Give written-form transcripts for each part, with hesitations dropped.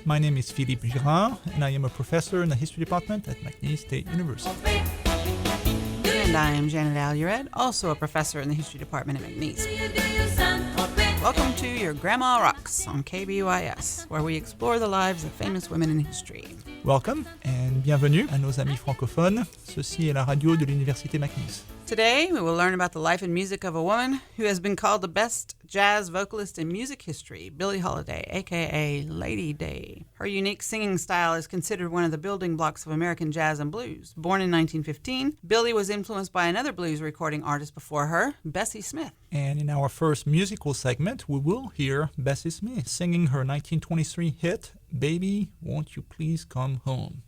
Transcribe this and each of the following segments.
My name is Philippe Girard, and I am a professor in the history department at McNeese State University. And I am Janet Alured, also a professor in the history department at McNeese. Welcome to Your Grandma Rocks on KBYS, where we explore the lives of famous women in history. Welcome and bienvenue à nos amis francophones. Ceci est la radio de l'Université McNeese. Today, we will learn about the life and music of a woman who has been called the best jazz vocalist in music history, Billie Holiday, a.k.a. Lady Day. Her unique singing style is considered one of the building blocks of American jazz and blues. Born in 1915, Billie was influenced by another blues recording artist before her, Bessie Smith. And in our first musical segment, we will hear Bessie Smith singing her 1923 hit, Baby, Won't You Please Come Home.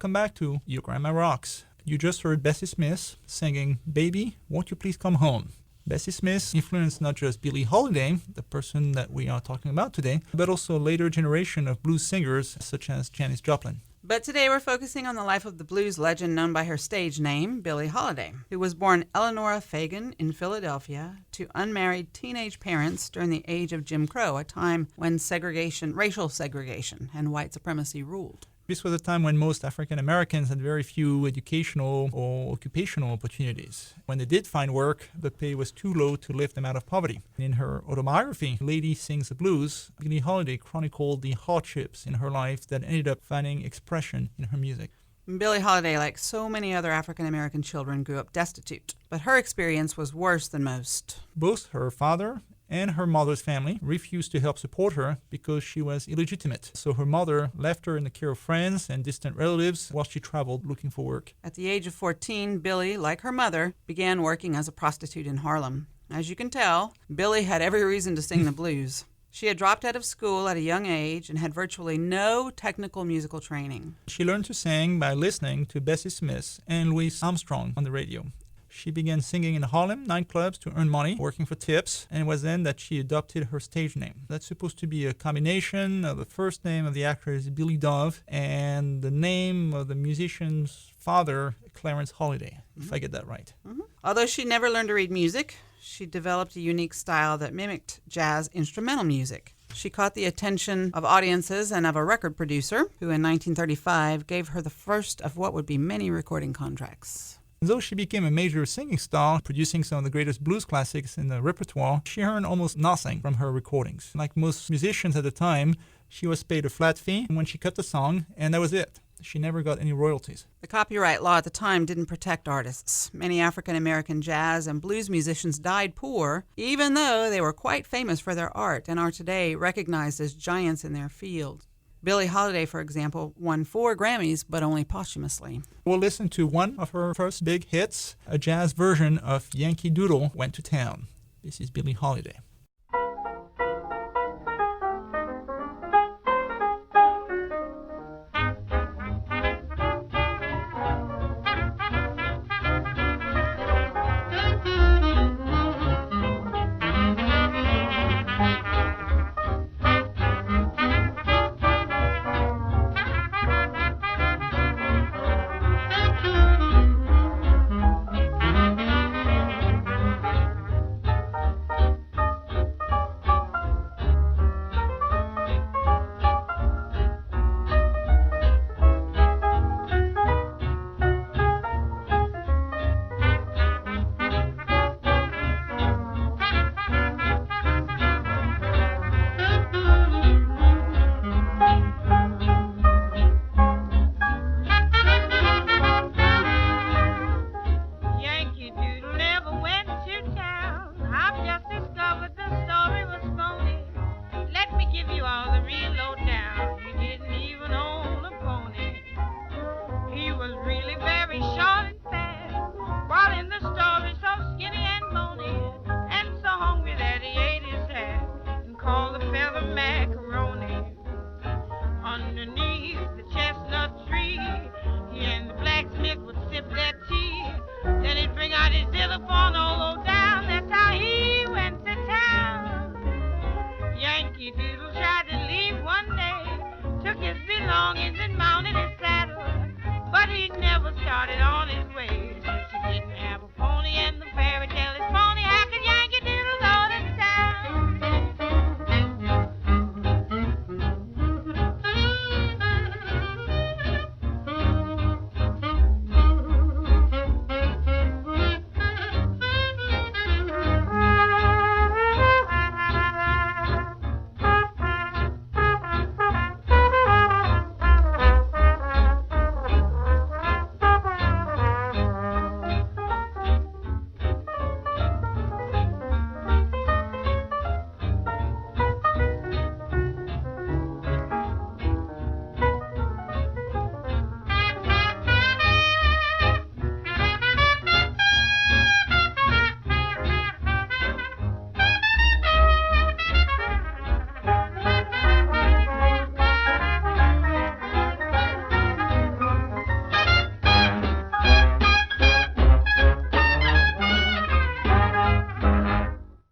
Welcome back to Your Grandma Rocks. You just heard Bessie Smith singing Baby, Won't You Please Come Home. Bessie Smith influenced not just Billie Holiday, the person that we are talking about today, but also a later generation of blues singers such as Janis Joplin. But today we're focusing on the life of the blues legend known by her stage name, Billie Holiday, who was born Eleanora Fagan in Philadelphia to unmarried teenage parents during the age of Jim Crow, a time when racial segregation, and white supremacy ruled. This was a time when most African Americans had very few educational or occupational opportunities. When they did find work, the pay was too low to lift them out of poverty. In her autobiography, Lady Sings the Blues, Billie Holiday chronicled the hardships in her life that ended up finding expression in her music. Billie Holiday, like so many other African American children, grew up destitute, but her experience was worse than most. Both her father and her mother's family refused to help support her because she was illegitimate. So her mother left her in the care of friends and distant relatives while she traveled looking for work. At the age of 14, Billie, like her mother, began working as a prostitute in Harlem. As you can tell, Billie had every reason to sing the blues. She had dropped out of school at a young age and had virtually no technical musical training. She learned to sing by listening to Bessie Smith and Louis Armstrong on the radio. She began singing in Harlem nightclubs to earn money, working for tips, and it was then that she adopted her stage name. That's supposed to be a combination of the first name of the actress Billie Dove and the name of the musician's father, Clarence Holiday, if I get that right. Although she never learned to read music, she developed a unique style that mimicked jazz instrumental music. She caught the attention of audiences and of a record producer, who in 1935 gave her the first of what would be many recording contracts. Though she became a major singing star, producing some of the greatest blues classics in the repertoire, she earned almost nothing from her recordings. Like most musicians at the time, she was paid a flat fee when she cut the song, and that was it. She never got any royalties. The copyright law at the time didn't protect artists. Many African-American jazz and blues musicians died poor, even though they were quite famous for their art and are today recognized as giants in their field. Billie Holiday, for example, won 4 Grammys, but only posthumously. We'll listen to one of her first big hits, a jazz version of Yankee Doodle Went to Town. This is Billie Holiday.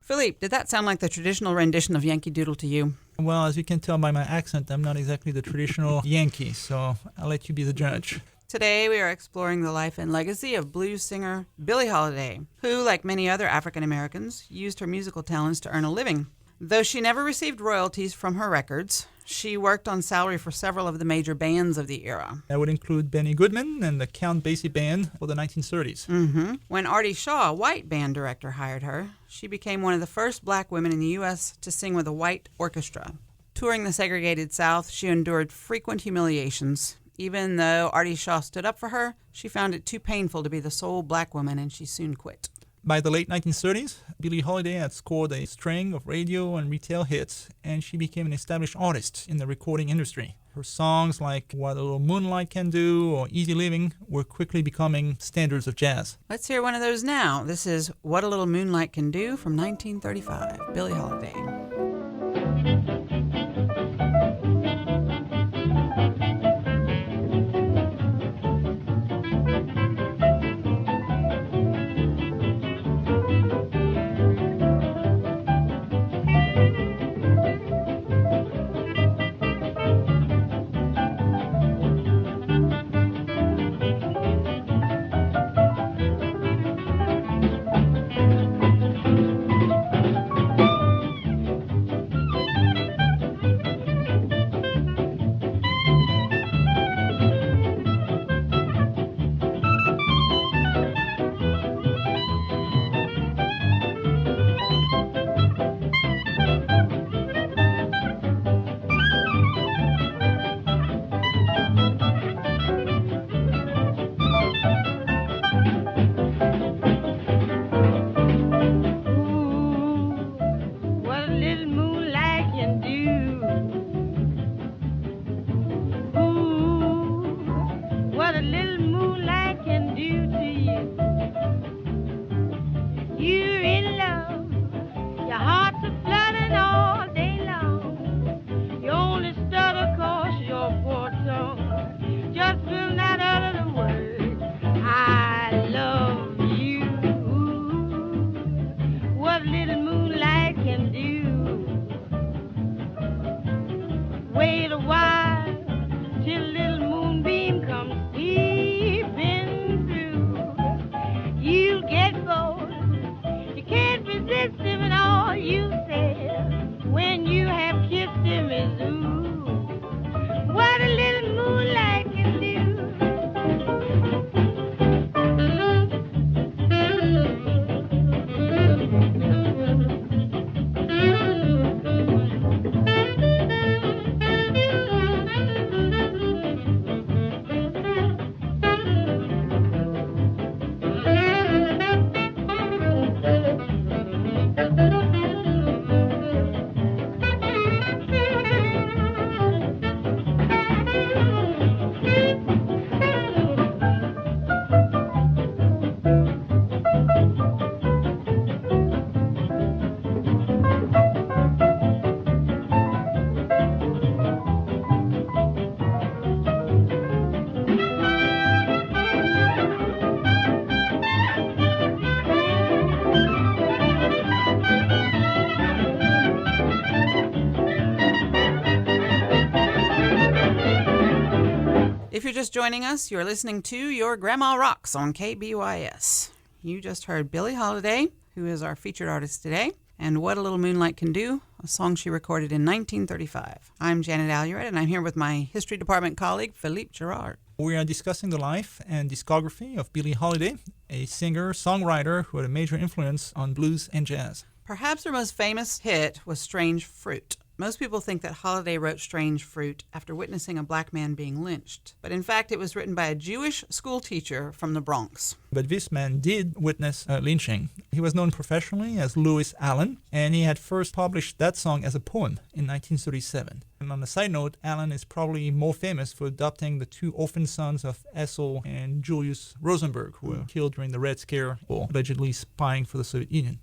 Philippe, did that sound like the traditional rendition of Yankee Doodle to you? Well, as you can tell by my accent, I'm not exactly the traditional Yankee, so I'll let you be the judge. Today we are exploring the life and legacy of blues singer Billie Holiday, who, like many other African Americans, used her musical talents to earn a living. Though she never received royalties from her records, she worked on salary for several of the major bands of the era. That would include Benny Goodman and the Count Basie Band for the 1930s. When Artie Shaw, a white band director, hired her, she became one of the first black women in the U.S. to sing with a white orchestra. Touring the segregated South, she endured frequent humiliations. Even though Artie Shaw stood up for her, she found it too painful to be the sole black woman, and she soon quit. By the late 1930s, Billie Holiday had scored a string of radio and retail hits, and she became an established artist in the recording industry. Her songs like What a Little Moonlight Can Do or Easy Living were quickly becoming standards of jazz. Let's hear one of those now. This is What a Little Moonlight Can Do from 1935, Billie Holiday. Wait a while till little moonbeam comes peeping through. You'll get bored. You can't resist him, and all you say when you have kissed him is ooh. What a little moonlight can do. If you're just joining us, you're listening to Your Grandma Rocks on KBYS. You just heard Billie Holiday, who is our featured artist today, and What a Little Moonlight Can Do, a song she recorded in 1935. I'm Janet Alluret, and I'm here with my History Department colleague, Philippe Girard. We are discussing the life and discography of Billie Holiday, a singer-songwriter who had a major influence on blues and jazz. Perhaps her most famous hit was Strange Fruit. Most people think that Holiday wrote Strange Fruit after witnessing a black man being lynched. But in fact, it was written by a Jewish school teacher from the Bronx. But this man did witness lynching. He was known professionally as Louis Allen, and he had first published that song as a poem in 1937. And on a side note, Allen is probably more famous for adopting the two orphan sons of Ethel and Julius Rosenberg, who were killed during the Red Scare for allegedly spying for the Soviet Union.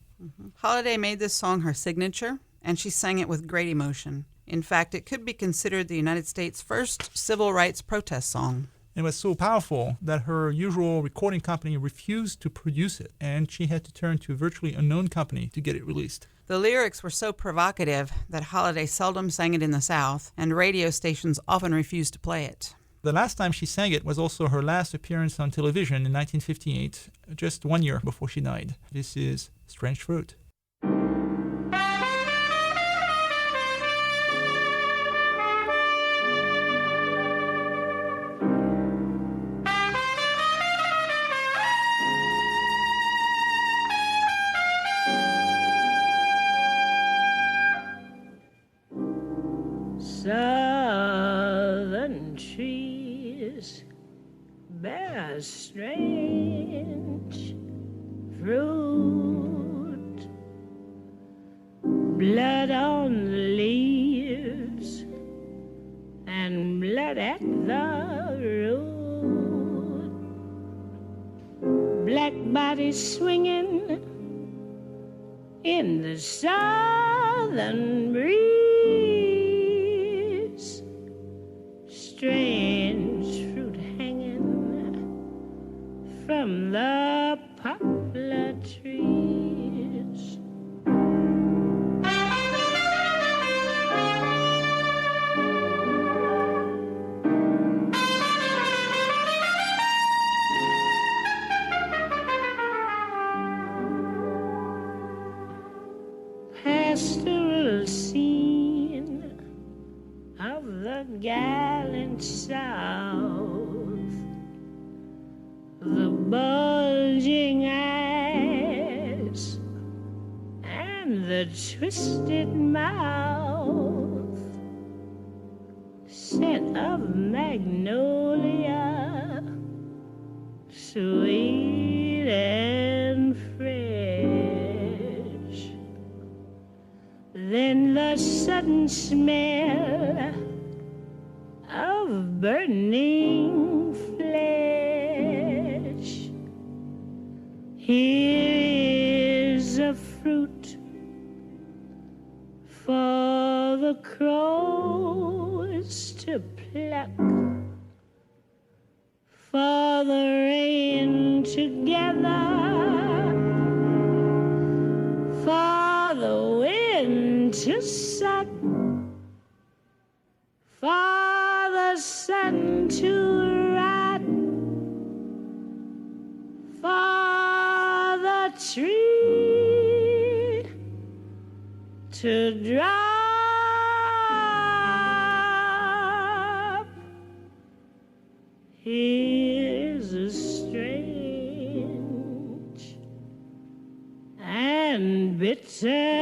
Holiday made this song her signature, and she sang it with great emotion. In fact, it could be considered the United States' first civil rights protest song. It was so powerful that her usual recording company refused to produce it, and she had to turn to a virtually unknown company to get it released. The lyrics were so provocative that Holiday seldom sang it in the South, and radio stations often refused to play it. The last time she sang it was also her last appearance on television in 1958, just 1 year before she died. This is Strange Fruit. Southern trees bear strange fruit, blood on the leaves and blood at the root, black bodies swinging in the southern breeze. Strange fruit hanging from the poplar trees. Pastoral scene of the gallant South, the bulging eyes and the twisted mouth, scent of magnolia, sweet and fresh. Then the sudden smell of burning flesh. Here is a fruit for the crows to pluck, for the rain to gather, for the wind to suck, was sent to write for the tree to drop. Here's a strange and bitter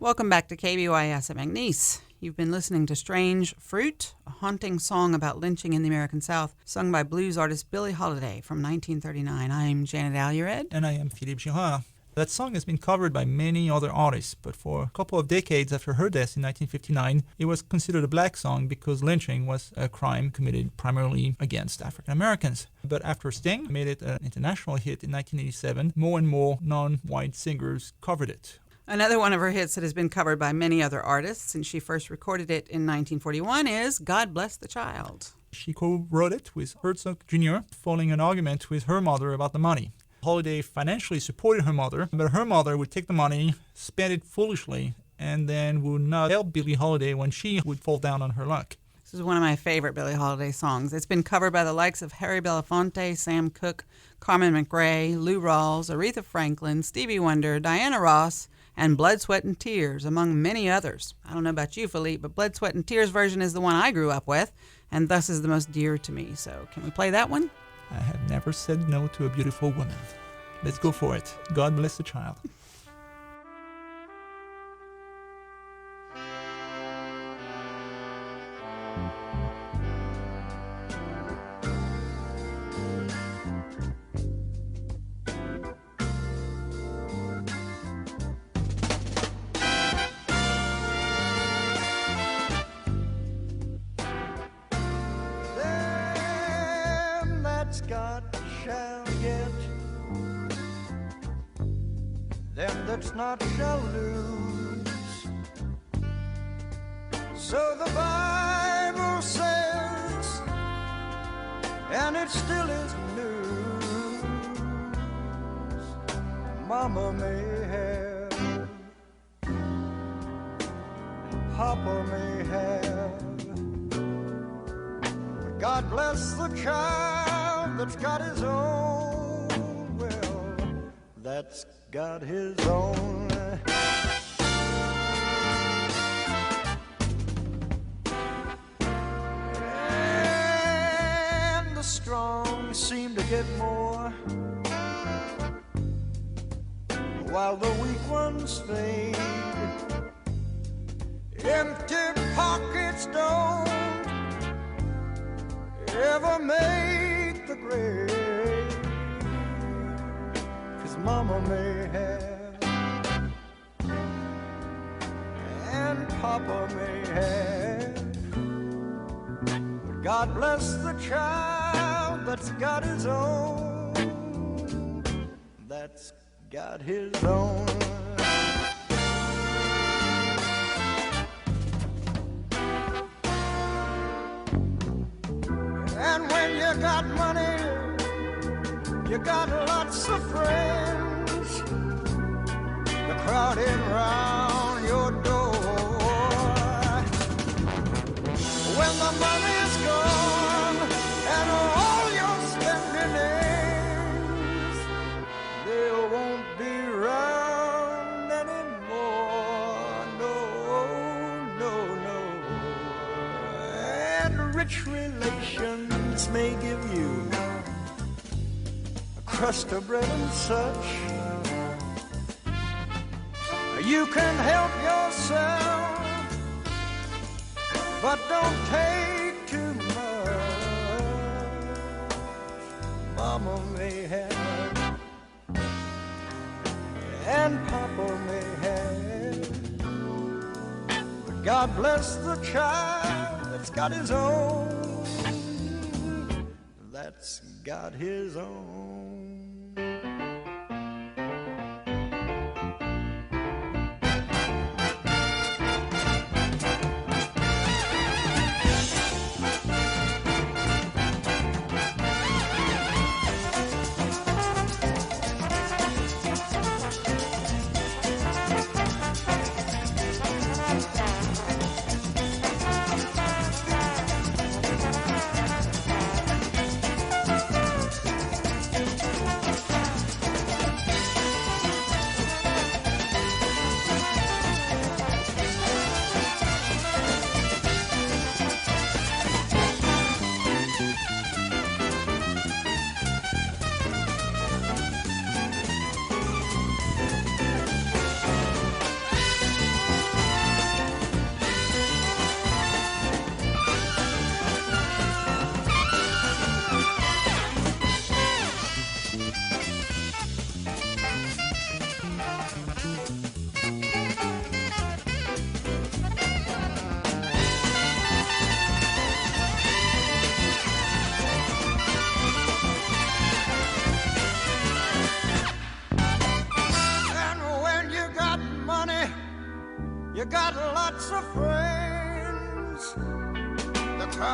Welcome back to KBYS at McNeese. You've been listening to Strange Fruit, a haunting song about lynching in the American South, sung by blues artist Billie Holiday from 1939. I'm Janet Allured. And I am Philippe Girard. That song has been covered by many other artists, but for a couple of decades after her death in 1959, it was considered a black song because lynching was a crime committed primarily against African Americans. But after Sting made it an international hit in 1987, more and more non-white singers covered it. Another one of her hits that has been covered by many other artists since she first recorded it in 1941 is God Bless the Child. She co-wrote it with Herzog Jr. following an argument with her mother about the money. Holiday financially supported her mother, but her mother would take the money, spend it foolishly, and then would not help Billie Holiday when she would fall down on her luck. This is one of my favorite Billie Holiday songs. It's been covered by the likes of Harry Belafonte, Sam Cooke, Carmen McRae, Lou Rawls, Aretha Franklin, Stevie Wonder, Diana Ross, and Blood, Sweat, and Tears, among many others. I don't know about you, Philippe, but Blood, Sweat, and Tears version is the one I grew up with, and thus is the most dear to me. So can we play that one? I have never said no to a beautiful woman. Let's go for it. God bless the child. God shall get, them that's not shall lose. So the Bible says, and it still is news. Mama may have, Papa may have, but God bless the child that's got his own. Well, that's got his own. And the strong seem to get more, while the weak ones fade. Empty pockets don't ever make the grave, 'cause Mama may have and Papa may have, but God bless the child that's got his own, that's got his own. And when you got money, you got lots of friends, they're crowding round your door. When the money's gone and all your spending ends, they won't be round anymore. No, no, no. And rich relations may give you a crust of bread and such. You can help yourself, but don't take too much. Mama may have and Papa may have, but God bless the child that's got his own, that's got his own.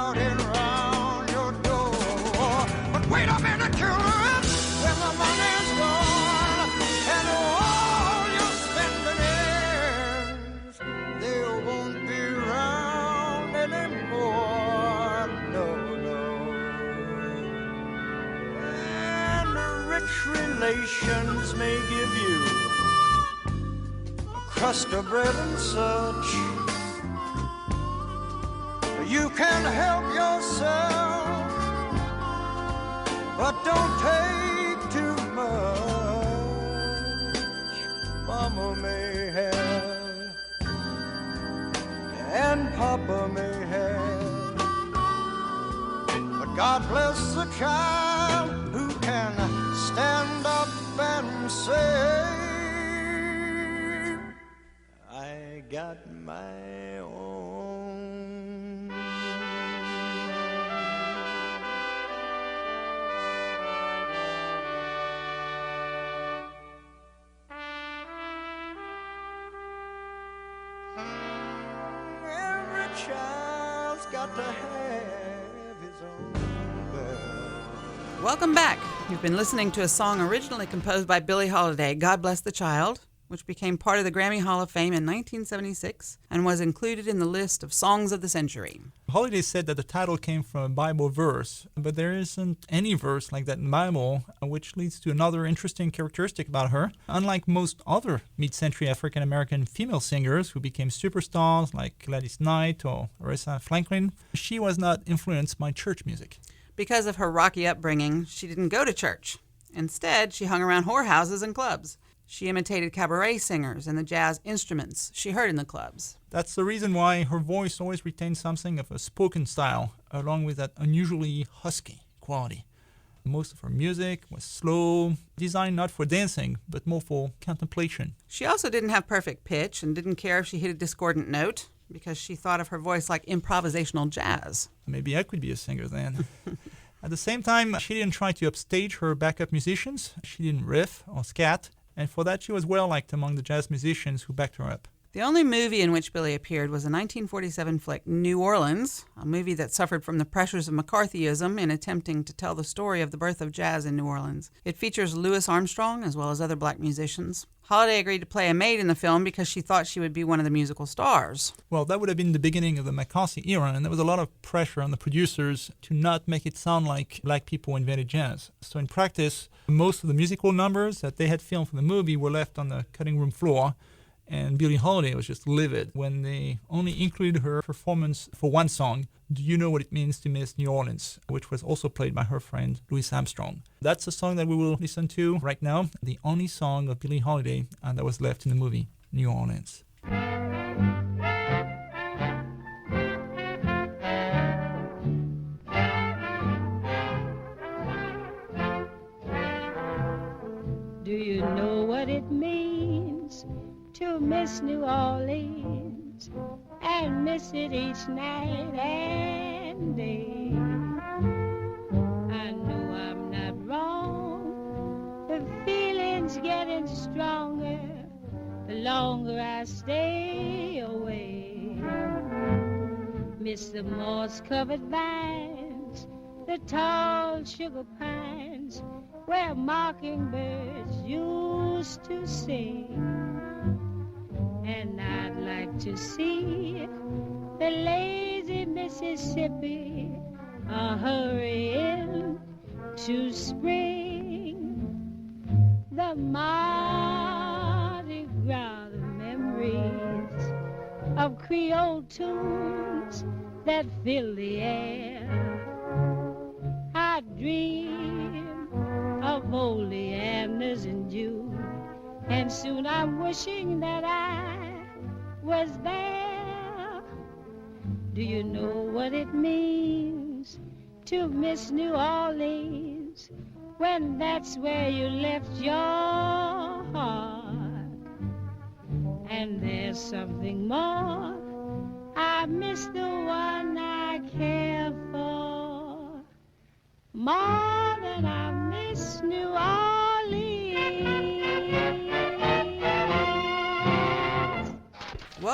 crowding round your door. But wait a minute, children, when the money's gone and all your spending ends, they won't be round anymore. No, no. And rich relations may give you a crust of bread and such. You can help yourself, but don't take too much. Mama may have, and Papa may have, but God bless the child who can stand up and say, I got my own. Every child's got to have his own bell. Welcome back. You've been listening to a song originally composed by Billie Holiday, God Bless the Child, which became part of the Grammy Hall of Fame in 1976 and was included in the list of Songs of the Century. Holiday said that the title came from a Bible verse, but there isn't any verse like that in the Bible, which leads to another interesting characteristic about her. Unlike most other mid-century African-American female singers who became superstars like Gladys Knight or Aretha Franklin, she was not influenced by church music. Because of her rocky upbringing, she didn't go to church. Instead, she hung around whorehouses and clubs. She imitated cabaret singers and the jazz instruments she heard in the clubs. That's the reason why her voice always retained something of a spoken style, along with that unusually husky quality. Most of her music was slow, designed not for dancing, but more for contemplation. She also didn't have perfect pitch and didn't care if she hit a discordant note, because she thought of her voice like improvisational jazz. Maybe I could be a singer then. At the same time, she didn't try to upstage her backup musicians. She didn't riff or scat, and for that she was well liked among the jazz musicians who backed her up. The only movie in which Billie appeared was the 1947 flick New Orleans, a movie that suffered from the pressures of McCarthyism in attempting to tell the story of the birth of jazz in New Orleans. It features Louis Armstrong as well as other black musicians. Holiday agreed to play a maid in the film because she thought she would be one of the musical stars. Well, that would have been the beginning of the McCarthy era, and there was a lot of pressure on the producers to not make it sound like black people invented jazz. So in practice, most of the musical numbers that they had filmed for the movie were left on the cutting room floor, and Billie Holiday was just livid when they only included her performance for one song, Do You Know What It Means to Miss New Orleans, which was also played by her friend Louis Armstrong. That's the song that we will listen to right now, the only song of Billie Holiday that was left in the movie, New Orleans. Do you know what it means to miss New Orleans and miss it each night and day? I know I'm not wrong. The feeling's getting stronger the longer I stay away. Miss the moss-covered vines, the tall sugar pines, where mockingbirds used to sing. And I'd like to see the lazy Mississippi hurrying to spring. The Mardi Gras, the memories of Creole tunes that fill the air. I dream of oleanders in June, and soon I'm wishing that I was there. Do you know what it means to miss New Orleans when that's where you left your heart? And there's something more, I miss the one I care for more than I miss New Orleans.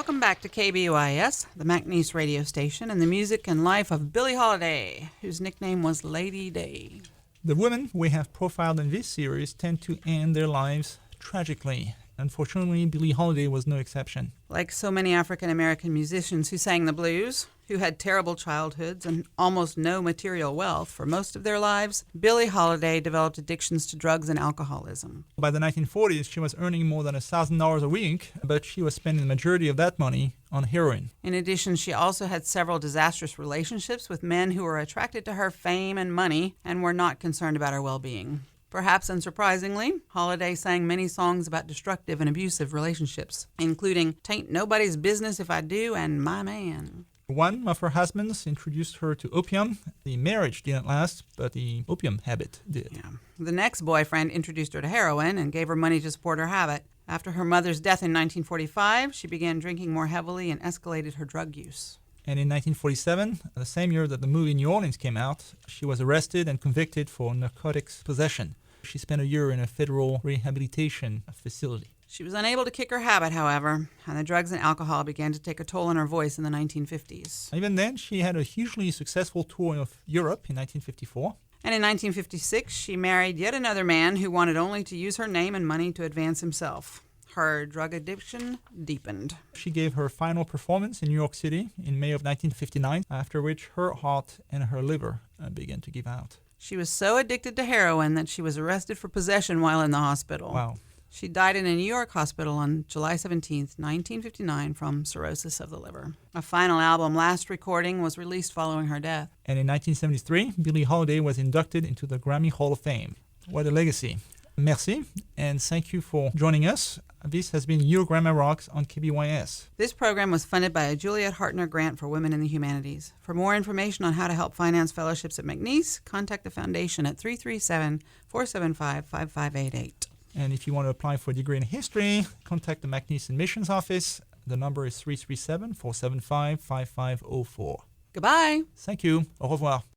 Welcome back to KBYS, the McNeese radio station, and the music and life of Billie Holiday, whose nickname was Lady Day. The women we have profiled in this series tend to end their lives tragically. Unfortunately, Billie Holiday was no exception. Like so many African-American musicians who sang the blues, who had terrible childhoods and almost no material wealth for most of their lives, Billie Holiday developed addictions to drugs and alcoholism. By the 1940s, she was earning more than $1,000 a week, but she was spending the majority of that money on heroin. In addition, she also had several disastrous relationships with men who were attracted to her fame and money and were not concerned about her well-being. Perhaps unsurprisingly, Holiday sang many songs about destructive and abusive relationships, including "Tain't Nobody's Business If I Do" and "My Man." One of her husbands introduced her to opium. The marriage didn't last, but the opium habit did. Yeah. The next boyfriend introduced her to heroin and gave her money to support her habit. After her mother's death in 1945, she began drinking more heavily and escalated her drug use. And in 1947, the same year that the movie New Orleans came out, she was arrested and convicted for narcotics possession. She spent a year in a federal rehabilitation facility. She was unable to kick her habit, however, and the drugs and alcohol began to take a toll on her voice in the 1950s. Even then, she had a hugely successful tour of Europe in 1954. And in 1956, she married yet another man who wanted only to use her name and money to advance himself. Her drug addiction deepened. She gave her final performance in New York City in May of 1959, after which her heart and her liver began to give out. She was so addicted to heroin that she was arrested for possession while in the hospital. Wow. She died in a New York hospital on July 17, 1959, from cirrhosis of the liver. A final album, Last Recording, was released following her death. And in 1973, Billie Holiday was inducted into the Grammy Hall of Fame. What a legacy. Merci, and thank you for joining us. This has been Your Grandma Rocks on KBYS. This program was funded by a Juliet Hartner Grant for Women in the Humanities. For more information on how to help finance fellowships at McNeese, contact the Foundation at 337-475-5588. And if you want to apply for a degree in history, contact the McNeese Admissions Office. The number is 337-475-5504. Goodbye. Thank you. Au revoir.